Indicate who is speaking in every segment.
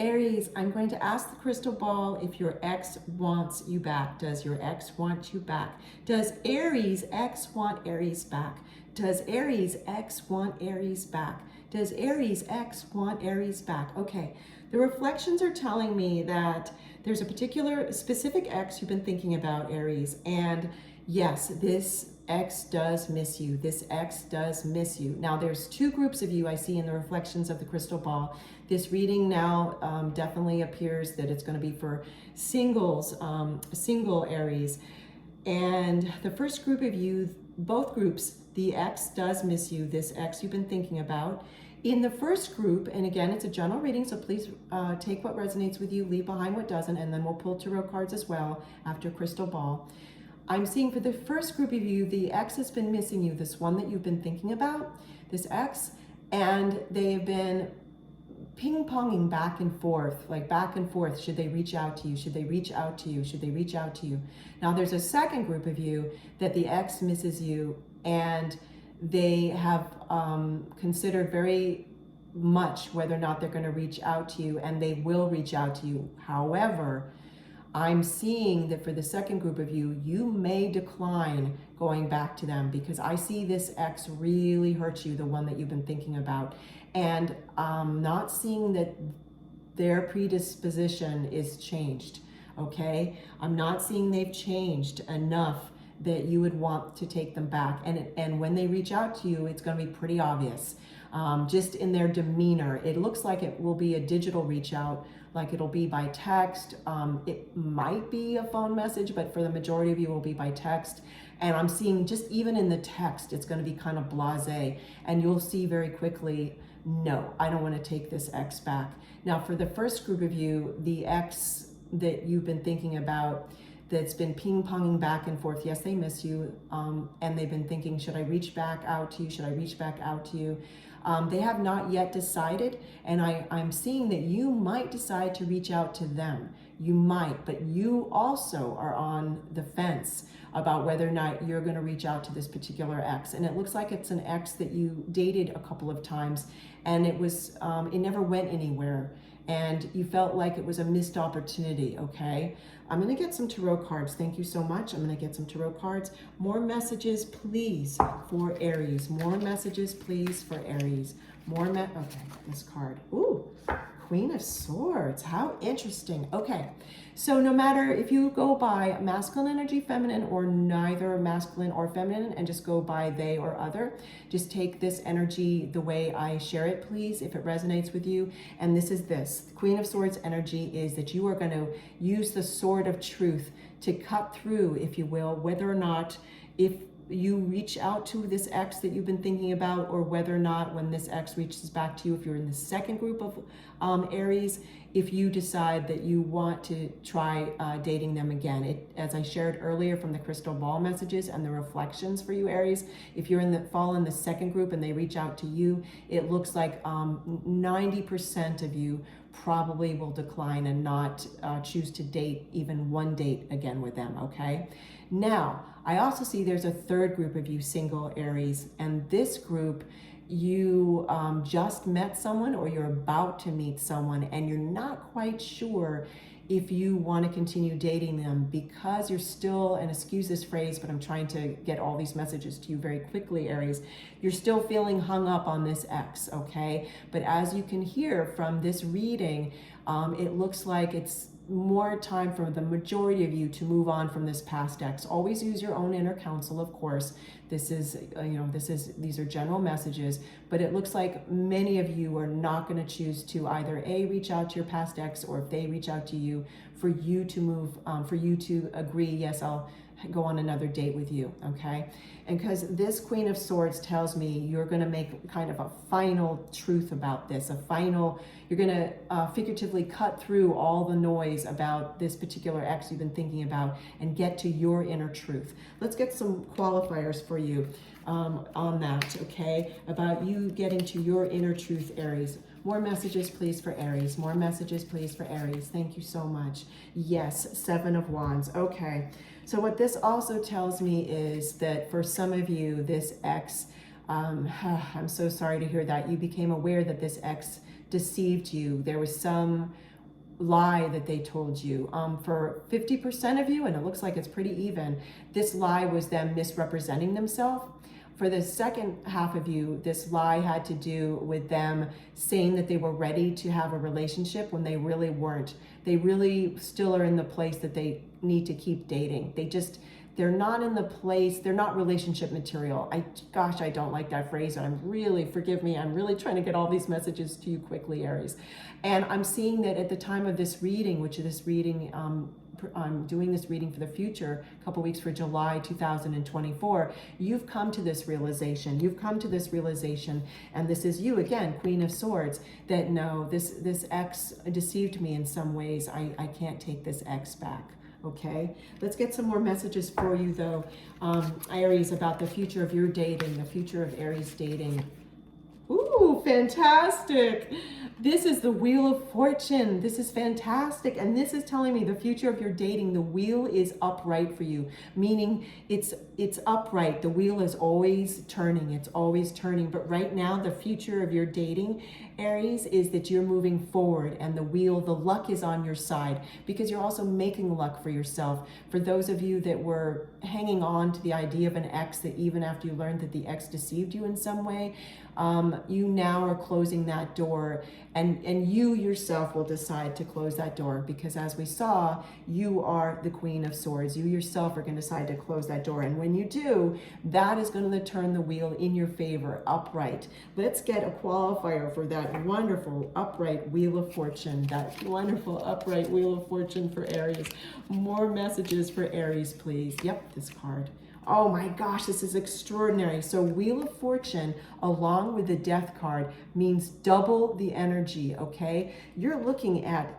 Speaker 1: Aries, I'm going to ask the crystal ball if your ex wants you back. Does your ex want you back? Does Aries ex want Aries back? Does Aries ex want Aries back? Does Aries ex want Aries back? Okay, the reflections are telling me that there's a particular specific ex you've been thinking about, Aries, and yes, this ex does miss you. This ex does miss you. Now, there's two groups of you I see in the reflections of the crystal ball. This reading now definitely appears that it's going to be for singles, single Aries. And the first group of you, both groups, the ex does miss you, this ex you've been thinking about. In the first group, and again, it's a general reading, so please take what resonates with you, leave behind what doesn't, and then we'll pull tarot cards as well after crystal ball. I'm seeing for the first group of you, the ex has been missing you, this one that you've been thinking about, this ex, and they've been ping-ponging back and forth, like back and forth. Should they reach out to you? Should they reach out to you? Should they reach out to you? Now there's a second group of you that the ex misses you, and they have considered very much whether or not they're going to reach out to you, and they will reach out to you. However, I'm seeing that for the second group of you, you may decline going back to them because I see this ex really hurt you, the one that you've been thinking about. And I'm not seeing that their predisposition is changed, okay? I'm not seeing they've changed enough that you would want to take them back. And when they reach out to you, it's gonna be pretty obvious. Just in their demeanor. It looks like it will be a digital reach out, like it'll be by text. It might be a phone message, but for the majority of you, it will be by text. And I'm seeing just even in the text, it's going to be kind of blasé. And you'll see very quickly, no, I don't want to take this ex back. Now, for the first group of you, the ex that you've been thinking about, that's been ping-ponging back and forth. Yes, they miss you, and they've been thinking, should I reach back out to you? Should I reach back out to you? They have not yet decided, and I'm seeing that you might decide to reach out to them. You might, but you also are on the fence about whether or not you're going to reach out to this particular ex. And it looks like it's an ex that you dated a couple of times, and it never went anywhere. And you felt like it was a missed opportunity, okay? I'm going to get some tarot cards. Thank you so much. I'm going to get some tarot cards. More messages, please, for Aries. More messages, please, for Aries. Okay, this card. Ooh, Queen of Swords. How interesting. Okay, so no matter if you go by masculine energy, feminine, or neither masculine or feminine, and just go by they or other, just take this energy the way I share it, please, if it resonates with you. And this is this. Queen of Swords energy is that you are going to use the sword of truth to cut through, if you will, whether or not if you reach out to this ex that you've been thinking about, or whether or not when this ex reaches back to you, if you're in the second group of Aries, if you decide that you want to try dating them again. As I shared earlier from the crystal ball messages and the reflections for you, Aries, if you're fall in the second group and they reach out to you, it looks like 90% of you probably will decline and not choose to date even one date again with them, okay? Now, I also see there's a third group of you single Aries, and this group, you just met someone or you're about to meet someone and you're not quite sure if you want to continue dating them because you're still, and excuse this phrase, but I'm trying to get all these messages to you very quickly, Aries, you're still feeling hung up on this ex, okay? But as you can hear from this reading, it looks like it's more time for the majority of you to move on from this past ex. Always use your own inner counsel, of course. This is, these are general messages, but it looks like many of you are not going to choose to either A, reach out to your past ex, or if they reach out to you, for you to move, for you to agree, yes, I'll go on another date with you, okay? And because this Queen of Swords tells me you're going to make kind of a final truth about this, you're going to figuratively cut through all the noise about this particular ex you've been thinking about and get to your inner truth. Let's get some qualifiers for you on that, okay? About you getting to your inner truth, Aries. More messages, please, for Aries. More messages, please, for Aries. Thank you so much. Yes, Seven of Wands. Okay. So what this also tells me is that for some of you, this ex, I'm so sorry to hear that. You became aware that this ex deceived you. There was some lie that they told you. For 50% of you, and it looks like it's pretty even, this lie was them misrepresenting themselves. For the second half of you, this lie had to do with them saying that they were ready to have a relationship when they really weren't. They really still are in the place that they need to keep dating. They're not in the place, they're not relationship material. Gosh, I don't like that phrase. Forgive me, I'm really trying to get all these messages to you quickly, Aries. And I'm seeing that at the time of this reading, I'm doing this reading for the future, a couple weeks for July 2024, you've come to this realization. And this is you again, Queen of Swords, that no, this ex deceived me in some ways. I can't take this ex back. Okay, let's get some more messages for you though, Aries, about the future of your dating, the future of Aries dating. Ooh, fantastic. This is the Wheel of Fortune. This is fantastic. And this is telling me the future of your dating, the wheel is upright for you, meaning it's upright. The wheel is always turning. It's always turning. But right now, the future of your dating, Aries, is that you're moving forward and the luck is on your side, because you're also making luck for yourself. For those of you that were hanging on to the idea of an ex, that even after you learned that the ex deceived you in some way, you now are closing that door, and you yourself will decide to close that door, because as we saw, you are the Queen of Swords. You yourself are going to decide to close that door, and when you do, that is going to turn the wheel in your favor, upright. Let's get a qualifier for that wonderful upright Wheel of Fortune, that wonderful upright Wheel of Fortune for Aries. More messages for Aries, please. Yep, this card. Oh my gosh, this is extraordinary. So Wheel of Fortune, along with the Death card, means double the energy, okay? You're looking at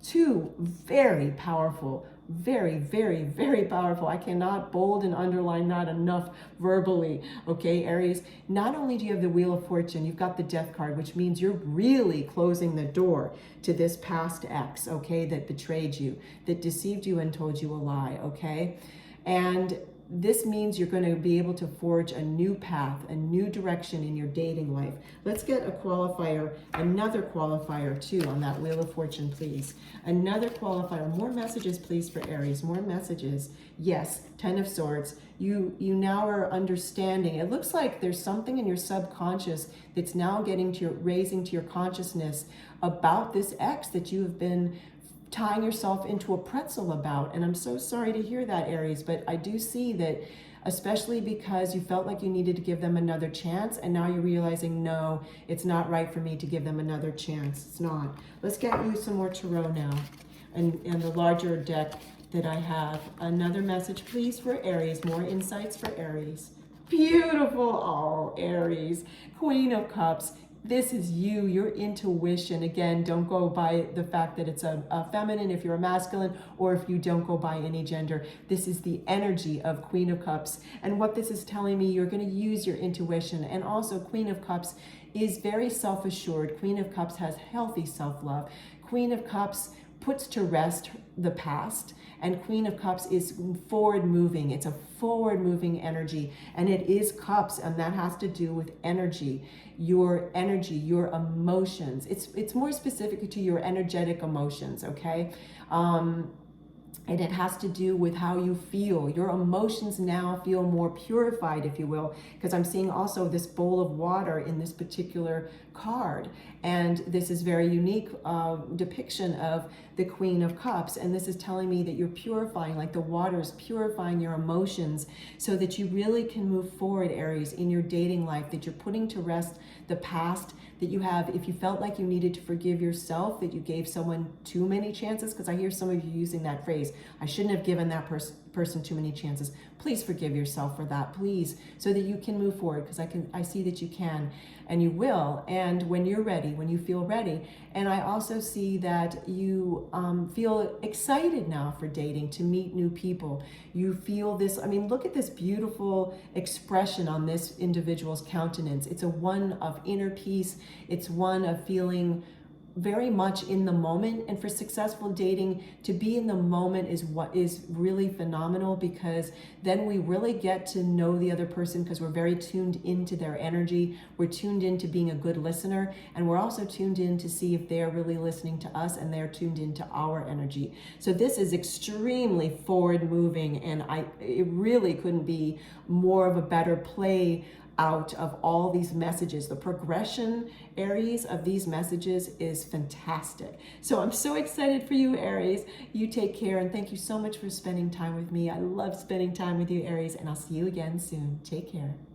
Speaker 1: two very powerful, very, very, very powerful. I cannot bold and underline not enough verbally, okay, Aries? Not only do you have the Wheel of Fortune, you've got the Death card, which means you're really closing the door to this past ex, okay, that betrayed you, that deceived you and told you a lie, okay? And this means you're going to be able to forge a new path, a new direction in your dating life. Let's get a qualifier, another qualifier too on that Wheel of Fortune, please. Another qualifier. More messages, please, for Aries. More messages. Yes, Ten of Swords. You now are understanding. It looks like there's something in your subconscious that's now raising to your consciousness about this ex that you have been tying yourself into a pretzel about. And I'm so sorry to hear that, Aries, but I do see that, especially because you felt like you needed to give them another chance, and now you're realizing, no, it's not right for me to give them another chance. It's not. Let's get you some more tarot now, and the larger deck that I have. Another message, please, for Aries. More insights for Aries. Beautiful. Oh, Aries, Queen of Cups. This is you, your intuition. Again, don't go by the fact that it's a feminine if you're a masculine, or if you don't go by any gender. This is the energy of Queen of Cups. And what this is telling me, you're going to use your intuition. And also, Queen of Cups is very self-assured. Queen of Cups has healthy self-love. Queen of Cups puts to rest the past, and Queen of Cups is forward moving. It's a forward moving energy, and it is cups, and that has to do with energy, your emotions. It's more specific to your energetic emotions, okay? And it has to do with how you feel. Your emotions now feel more purified, if you will, because I'm seeing also this bowl of water in this particular card. And this is very unique depiction of the Queen of Cups. And this is telling me that you're purifying, like the water is purifying your emotions, so that you really can move forward, Aries, in your dating life, that you're putting to rest the past, that you have, if you felt like you needed to forgive yourself, that you gave someone too many chances, because I hear some of you using that phrase, I shouldn't have given that person too many chances. Please forgive yourself for that, please, so that you can move forward, because I see that you can, and you will, and when you're ready, when you feel ready. And I also see that you feel excited now for dating, to meet new people. You feel this, I mean, look at this beautiful expression on this individual's countenance. It's a one of inner peace. It's one of feeling very much in the moment. And for successful dating, to be in the moment is what is really phenomenal, because then we really get to know the other person, because we're very tuned into their energy. We're tuned into being a good listener, and we're also tuned in to see if they're really listening to us and they're tuned into our energy. So this is extremely forward moving, and it really couldn't be more of a better play out of all these messages. The progression, Aries, of these messages is fantastic. So I'm so excited for you, Aries. You take care, and thank you so much for spending time with me. I love spending time with you, Aries, and I'll see you again soon. Take care.